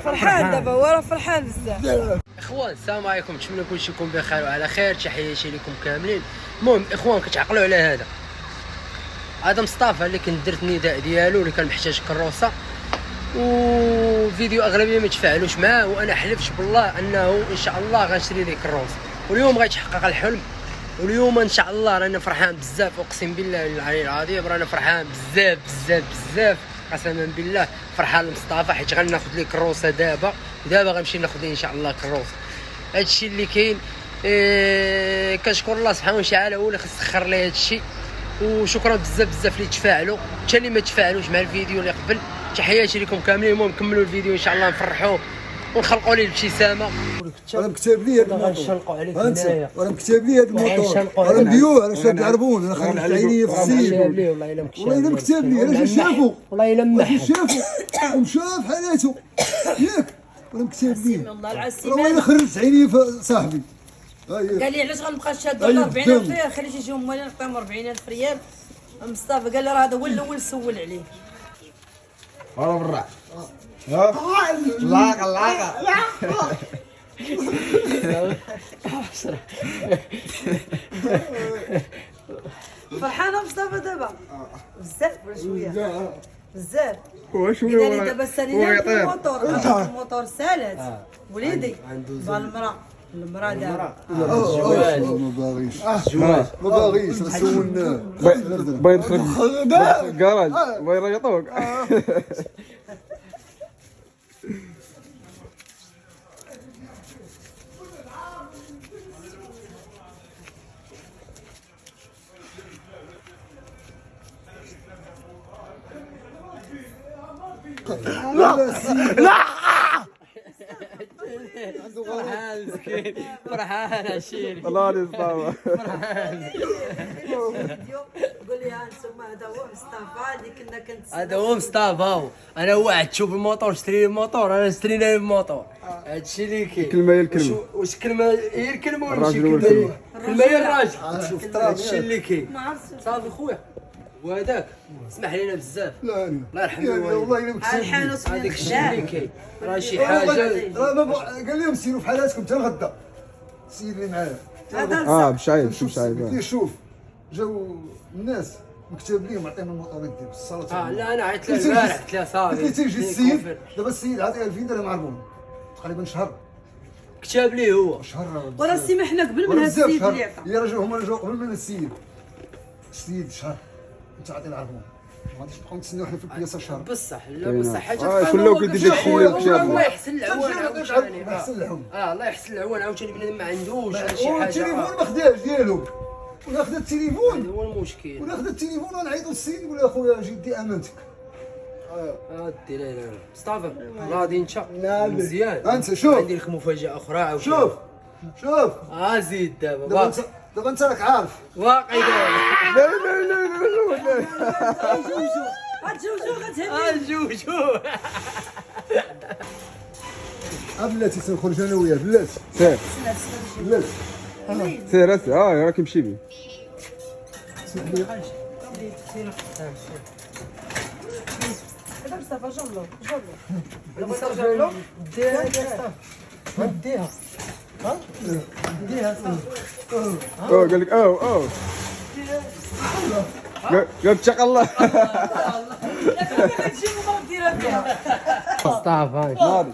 فرحان دابا هو راه فرحان بزاف. اخوان السلام عليكم، نتمنى كلشي يكون بخير وعلى خير. تحياتي لكم كاملين. المهم اخوان كتعقلوا على هذا مصطفى اللي كنت درت النداء ديالو اللي كان محتاج كروسه، وفيديو اغلبيه ما تفاعلوش معاه، وانا حلفت بالله انه ان شاء الله غنشري ليه كروسه، واليوم غيتحقق الحلم. واليوم ان شاء الله رانا فرحان بزاف، اقسم بالله العلي العظيم رانا فرحان بزاف بزاف بزاف، قسما بالله فرحان لمصطفى حيت غناخذ ليه كروسه دابا، ودابا غنمشي ناخذ ليه ان شاء الله كروسه. هادشي اللي كاين. كنشكر الله سبحانه وتعالى هو اللي سخر لي هادشي، وشكرا بزاف بزاف اللي تفاعلوا، حتى اللي ما تفاعلوش مع الفيديو اللي قبل. تحياتي لكم كاملين. المهم كملوا الفيديو ان شاء الله نفرحوه ونخلقوا ليه الابتسامه. انا مكتب لي هذا غنشلقوا عليك هنايا، وانا مكتب لي هذا الموطور، انا مديوع على شاد العربون، انا خرجت عيني في السيد والله الا مكتب لي، انا شافو والله الا مح شافو ومشاف حالاته ياك، وانا مكتب لي والله العسيمه والله الا خرجت عيني في صاحبي. قال لي علاش غنبقى شاد 40000 ريال، خليت يجيهم موالين نعطيهم 40000 ريال. مصطفى قال لي راه هذا هو الاول سول عليه. ورا برا لاقه لاقه فرحانه مصطفى دابا بزاف ولا شويه بزاف. هو شويه قال لي دابا سالينا الموتور سالت وليدي المراه دابا ما باغيش نسولنا بغا يدخل الكراج بغا يريطوك. لا فرحان مسكين، فرحان عشيري الله يصطفى فرحان. قول لي انتم هذا هو مصطفى اللي كنا كنتسناو. هذا هو مصطفى. انا واحد تشوف الموتور اشتري الموتور، انا اشترينا له الموتور. هادشي اللي كاين. كلمه هي الكلمه. واش كلمه هي الكلمه ولا شي الراجل هو كلمه؟ الكلمة. كلمه هي الراجل. شوف هادشي اللي كاين. صافي خويا وهذاك اسمح لينا بزاف. لا الله يرحمه والله الا مكتب الحان هذاك الشيء اللي كاين راه شي حاجه. قال لهم سيروا في حالاتكم حتى الغدا. السيد اللي معايا بشعيب قلت ليه شوف جاو الناس مكتب ليهم عطينا الموطور ديالو الصلاه. لا انا عيطت له البارح قلت له صافي. قلت لي تيجي السيد دابا السيد عطيه 2000 درهم عربون تقريبا شهر. كتاب ليه هو شهر وراه سمحنا قبل من هذا السيد اللي عطى. يا رجل هما جاو قبل من السيد شهر انت عطي العربون، ما غاديش نبقاو نتسناو حنا في البياسه شهر. بصح لا بصح حاجه كله كنت دير الله يحسن العوان عاوتاني. الله يحسن العون. الله يحسن العوان عاوتاني. بنادم ما عندوش شي حاجه. التليفون ما خداش ديالو، ولا خدا التليفون هو المشكل. ولا خدا التليفون ونعيطوا للسيد نقول له اخويا جدي امانتك. دير لا مصطفى راضي انت مزيان. انت شوف عندي لك مفاجاه اخرى عاوتاني. شوف زيد دابا دابا انت راك عارف واقعي دابا. لا غتجوجو جوجو بلاتي تنخرج انا وياه بلاتي سير بلاتي سير راه كيمشي بيه. هذا مصطفى جلو ديها قال لك قال اتق الله. مصطفى ناضي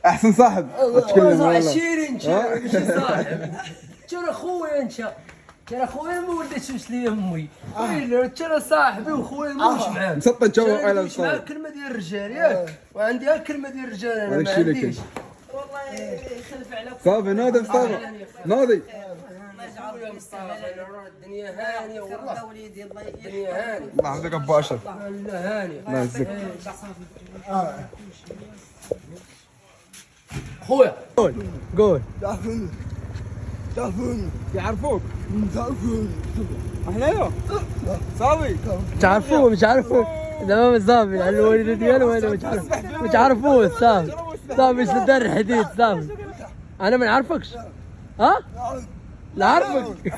احسن صاحب تكلم والله. عشيري انت ماشي صاحب. انت راه خويا انت راه خويا ما وليتوش ليا امي. انت راه صاحبي وخويا ماهوش معاك. مسطن انت وعائله ماهوش معاك كلمه ديال الرجال ياك، وعندي كلمه ديال الرجال انا ما هذاك الشيء اللي عنديش. كاين. والله يخلف على صافي ناضي مصطفى ناضي. الدنيا هانيه والله. وليدي الله الدنيا هانيه. الله يحفظك ابو اشرف. الله هانيه. الله يعزك خويا قول. تعرفوني يعرفوك تعرفوني احنايا صافي تعرفوه مش عارفوه دابا صافي على الوالده ديالو هذا ما تعرفوه. صافي سد الحديد صافي. انا ما نعرفكش. نعرفك.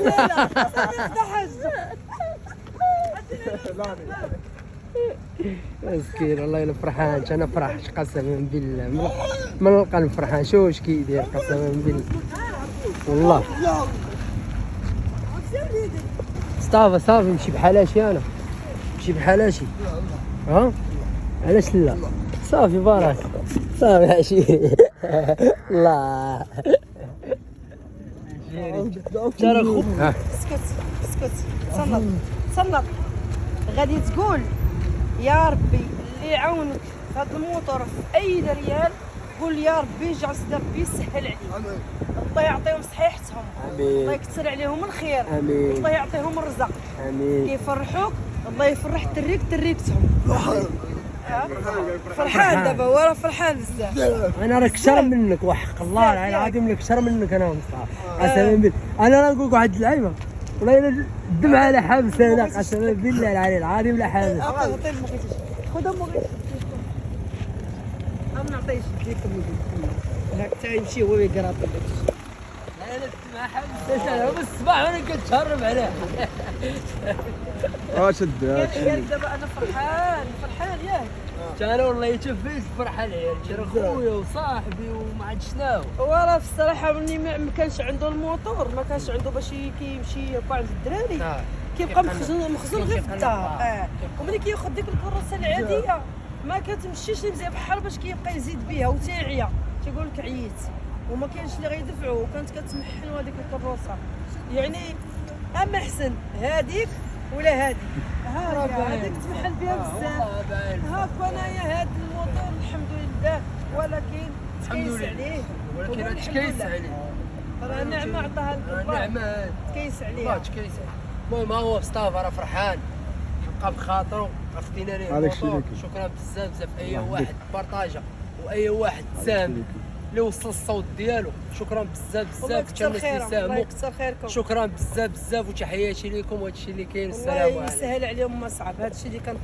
مسكين والله الا فرحان. انا فرحت قسما بالله من القلب فرحان. شوف اش كيدير قسما بالله والله. صافي نمشي بحالاشي انا، نمشي بحالاشي. ها علاش لا؟ صافي بارك صافي عشيري. الله ترى خو اسكت تصنت غادي تقول يا ربي اللي يعاونك في هذا الموتور في اي ريال، قول يا ربي جعل سيدي ربي يسهل عليك، الله يعطيهم صحيحتهم، الله يكثر عليهم الخير، الله يعطيهم الرزق، كيفرحوك الله يفرح تريكتهم. فرحان دابا هو راه فرحان بزاف. انا راك اكثر منك وحق الله العظيم، لك اكثر منك انا مصطفى قسما بالله. انا راه نقول لك واحد اللعيبه والله الا الدمعه لا حابس انا قسما بالله العلي العظيم لا حابس. عطيه ما بغيتيش خذها ما بغيتيش ما نعطيش هاك حتى يمشي هو يقرا. لا الدمعه حابس انا من الصباح وانا كنتهرب عليه. شد ياك دابا انا فرحان ياك. انا والله يتفيت فرحان العيال، راه خويا وصاحبي وما عاد شناو. وراه في الصراحه ملي ما كانش عنده الموتور، ما كانش عنده باش كيمشي يرفع عند الدراري، كيبقى مخزون غير في الدار. وملي كياخذ ديك الكروسه العاديه ما كتمشيش مزيان بحال باش كيبقى يزيد بها وتيعيا، تيقول لك عييت وما كاينش اللي غيدفعو، وكانت كتمحن هذيك الكروسه. يعني اما احسن هذيك ولا هذيك، هذيك تمحل بها بزاف. هاك انايا هذا الموتور الحمد لله، ولكن تكيس عليه، ولكن هذا تكيس عليه راه نعمه عطاها لك نعمه تكيس عليها. الله تكيس. المهم هو مصطفى راه فرحان حقا بخاطرو، اخدينا ليه الموتور. شكرا بزاف اي واحد بارطاجا واي واحد ساهم اللي وصل الصوت ديالو. شكرا بزاف حتى الناس اللي ساهموا. شكرا بزاف وتحياتي لكم. وهذا الشيء اللي كاين. السلام عليكم. الله يسهل عليهم ما صعب هذا الشيء اللي كان